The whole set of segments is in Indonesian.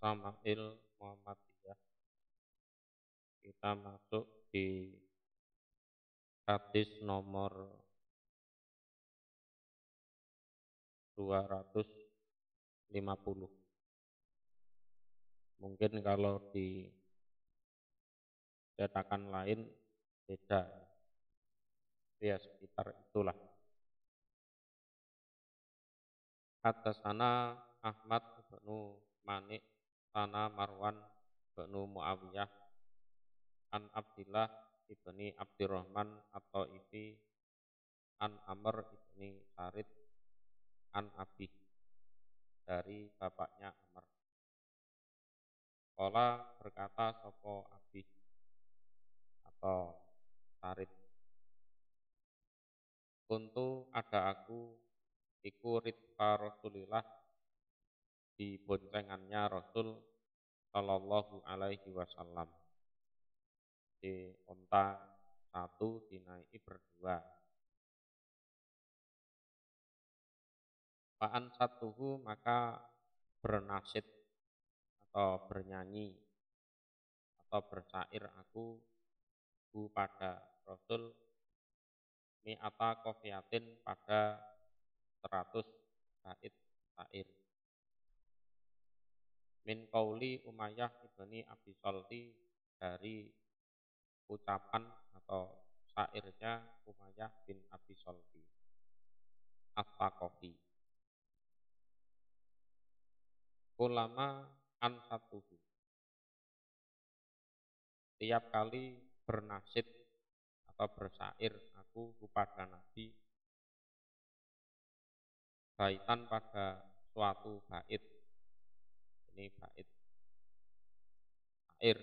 Sama'il Muhammadiyah. Kita masuk di hadis nomor 250. Mungkin kalau di cetakan lain beda, ya sekitar itulah. Haddatsana Ahmad bin Manik sana Marwan bin Muawiyah an Abdillah ibni Abdurrahman atau Ifi an Amr ibni Sarid an Abi, dari bapaknya Amr. Qala berkata sopo Abi atau Sarid, kuntu ada aku iku ridfa Rasulillah, di boncengannya Rasul Sallallahu Alaihi Wasallam, di onta satu dinaiki berdua. Fa'an satuhu, maka bernasid atau bernyanyi atau bersyair aku pada Rasul mi'ata kofiatin, pada 100 bait syair. Min qauli Umayyah ibni Abi Salti, dari ucapan atau syairnya Umayyah bin Abi Salti At-Taqafi. Ulama an satuhu, tiap kali bernasid atau bersyair aku kepada Nabi, baitan pada suatu bait, ini bait syair.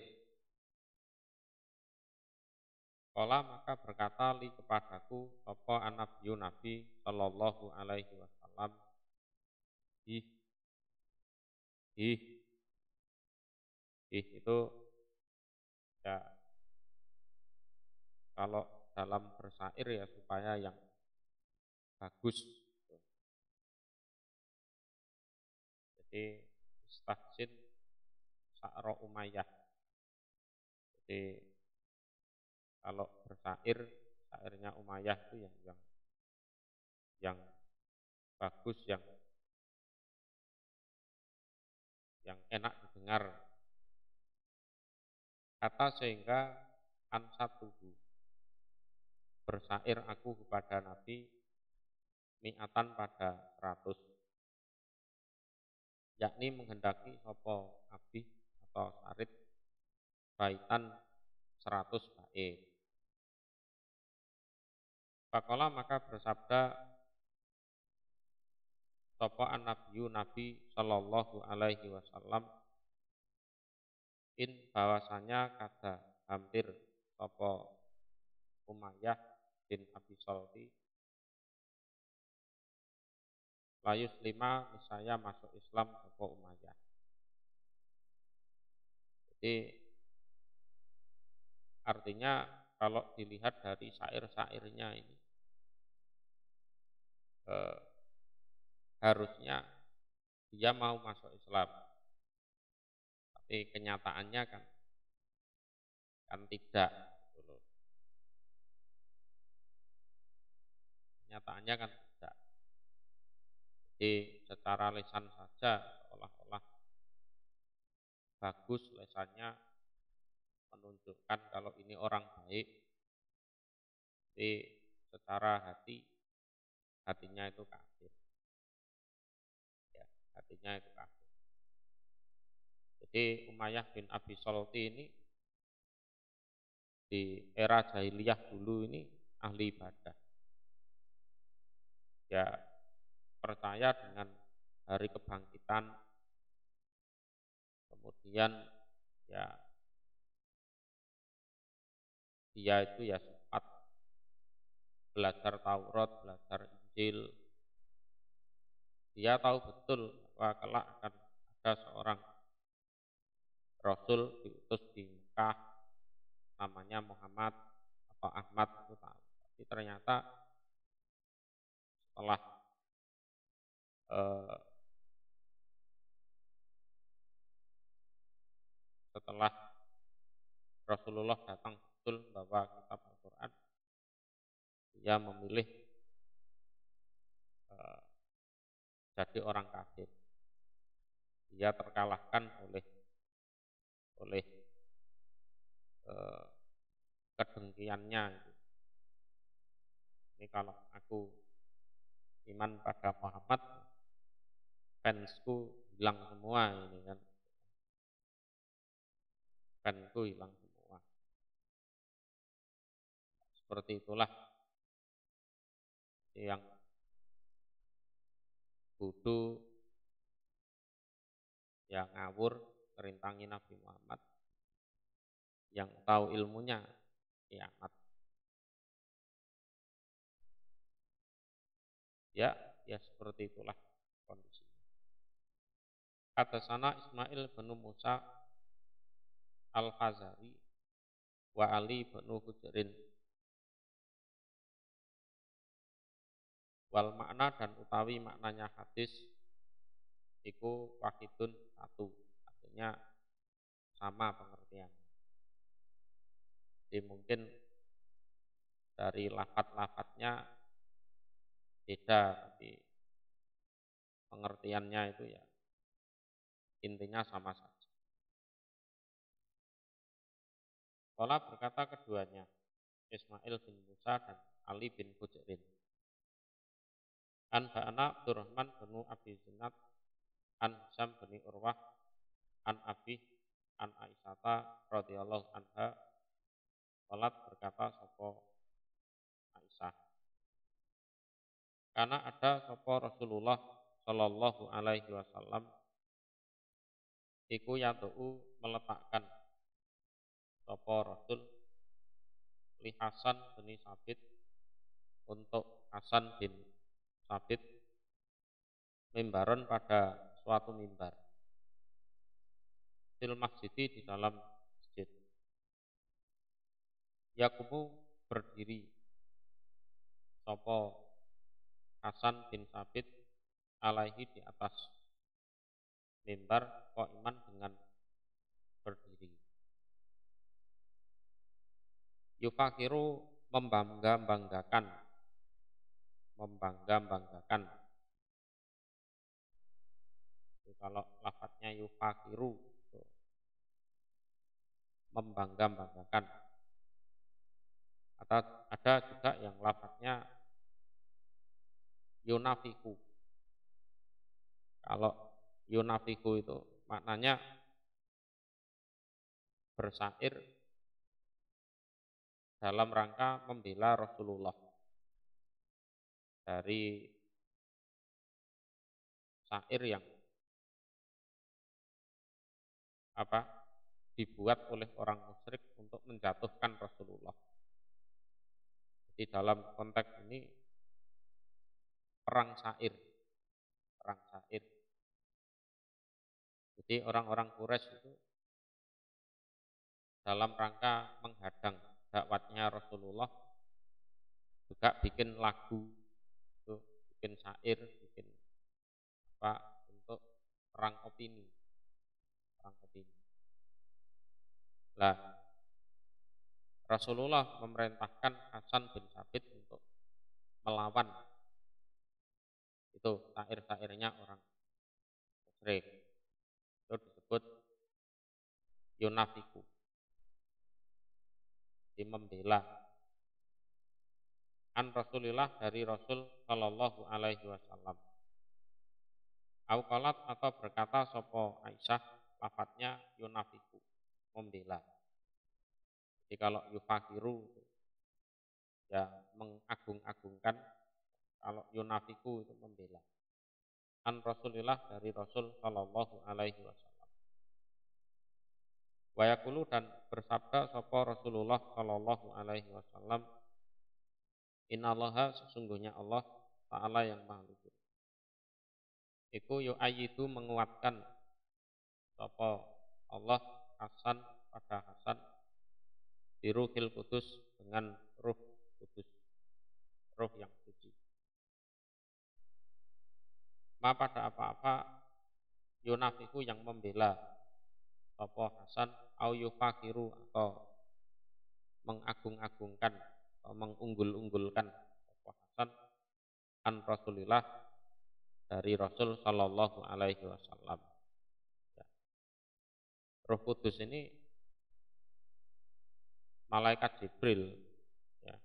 Qala, maka berkata li kepadaku sapa an-nabiyyu Nabi sallallahu alaihi wasallam, ih ih ih itu ya, kalau dalam bersyair ya supaya yang bagus. Jadi istahsin sa'ra Umayyah. Jadi kalau bersyair, syairnya Umayyah itu yang bagus, yang enak didengar. Kata sehingga an satuhu, bersyair aku kepada Nabi mi'atan pada 100, yakni menghendaki sopo Abi atau Sarid baitan 100 bait. Faqala, maka bersabda sopo an-nabiyyu Nabi sallallahu alaihi wasallam, in bahwasanya kada hampir sopo Umayyah bin Abi Salti layus lima, misalnya masuk Islam sopo Umayyah. Jadi artinya kalau dilihat dari syair-syairnya ini harusnya dia mau masuk Islam, tapi kenyataannya kan tidak. Kenyataannya kan tidak. Jadi secara lisan saja seolah-olah bagus lisannya, menunjukkan kalau ini orang baik, tapi secara hatinya itu kafir. Ya, hatinya itu kafir. Jadi Umayyah bin Abi Salti ini di era jahiliyah dulu ini ahli ibadah. Ya, percaya dengan hari kebangkitan, kemudian ya dia itu ya sempat belajar Taurat, belajar Injil. Dia tahu betul bahwa kelak akan ada seorang Rasul diutus di Mekah, namanya Muhammad atau Ahmad, itu tahu. Tapi ternyata setelah setelah Rasulullah datang betul membawa kitab Al-Quran, dia memilih jadi orang kafir. Dia terkalahkan oleh kedengkiannya. Ini kalau aku iman pada Muhammad, fansku hilang semua ini kan. Fansku hilang semua. Seperti itulah yang bodoh, yang ngawur, merintangi Nabi Muhammad, yang tahu ilmunya kiamat. Ya seperti itulah kondisinya. Haddatsana Ismail bin Musa Al-Fazari wa Ali bin Hujrin. Wal makna dan utawi maknanya hadis iku wahidun satu, artinya sama pengertian. Jadi mungkin dari lafaz-lafaznya beda, tapi pengertiannya itu ya intinya sama saja. Qala berkata keduanya, Ismail bin Musa dan Ali bin Hujrin. An ba'ana Abdurrahman bin Abi Zinad, an Hisam bin Urwah, an Abi, an Aisyata radhiyallahu anha. Qalat berkata sapa Aisyah, karena ada sapa Rasulullah sallallahu alaihi wasallam iku yad'u meletakkan sapa Rasul li Hasan bin Sabit, untuk Hasan bin Sabit, mimbaron pada suatu mimbar fil masjid, di dalam masjid. Yakumu berdiri sapa Hasan bin Sabit alaihi, di atas mimbar, qaiman dengan berdiri. Yufakiru membangga-banggakan. Kalau lafadznya yufakiru, membangga-banggakan. Atau ada juga yang lafadznya yunafiku. Kalau yunafiku itu maknanya bersair dalam rangka membela Rasulullah dari syair yang dibuat oleh orang musyrik untuk menjatuhkan Rasulullah. Jadi dalam konteks ini perang syair. Jadi orang-orang Quraisy itu dalam rangka menghadang dakwatnya Rasulullah juga bikin lagu, itu bikin syair, bikin untuk perang opini. Lah, Rasulullah memerintahkan Hasan bin Sabit untuk melawan itu syair-syairnya orang musyrik. Itu disebut yunafiku, di membela. An Rasulillah, dari Rasul sallallahu alaihi wasallam. Au qalat, atau berkata sapa Aisyah, lafadznya yunafiku, membela. Jadi kalau yufakiru ya mengagung-agungkan, kalau yunafiku itu membela. An Rasulillah, dari Rasul sallallahu alaihi wasallam. Wa yaqulu, dan bersabda sapa Rasulullah sallallahu alaihi wasallam, innallaha, sesungguhnya Allah Ta'ala yang Maha Luhur, iku yu'ayyidu, menguatkan sapa Allah Hasan, pada Hasan, biruhil kudus, dengan ruh kudus, ruh yang suci. Ma, pada apa-apa, yunafiku, yang membela sapa Hasan au yufakiru atau mengagung-agungkan atau mengunggul-unggulkan sapa Hasan an Rasulillah dari Rasul Shallallahu Alaihi Wasallam. Ya. Roh Kudus ini malaikat Jibril. Ya.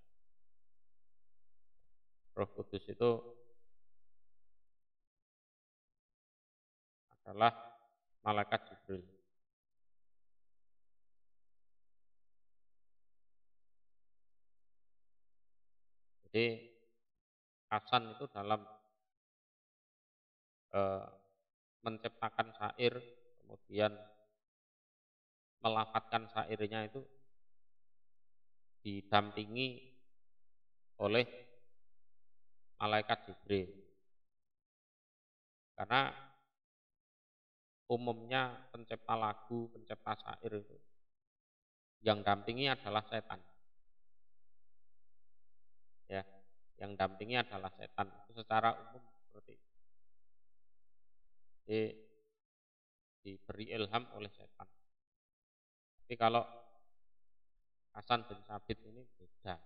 Roh Kudus itu adalah malaikat Jibril. Jadi Hasan itu dalam menciptakan syair, kemudian melafatkan syairnya itu didampingi oleh malaikat Jibril. Karena umumnya pencipta lagu, pencipta syair itu yang dampingi adalah setan. Ya, yang dampingi adalah setan. Itu secara umum seperti itu. Jadi, diberi ilham oleh setan. Tapi kalau Hasan bin Sabit ini beda.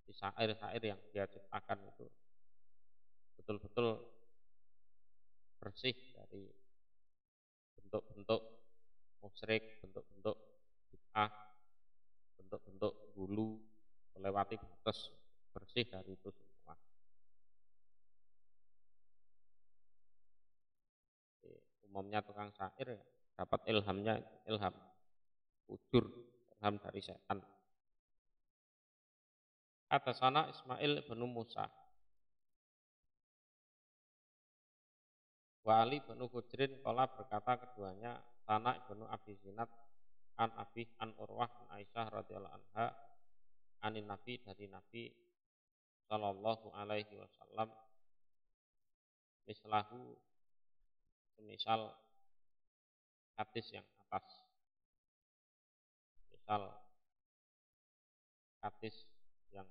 Di syair-syair yang dia ciptakan itu betul-betul bersih dari bentuk-bentuk musyrik, bentuk-bentuk bid'ah, bentuk-bentuk hulu, melewati batas, bersih dari itu semua. Jadi, umumnya tukang syair ya, dapat ilhamnya ilham ujur, ilham dari setan. Atasana Ismail bin Musa wa Ali bin Hujrin kala berkata keduanya Sana ibnu Abi Zinad an Abi an Urwah an Aisyah radhiyallahu anha anin Nabi dari Nabi sallallahu alaihi wasallam mislahu semisal hadis yang atas, misal hadis yang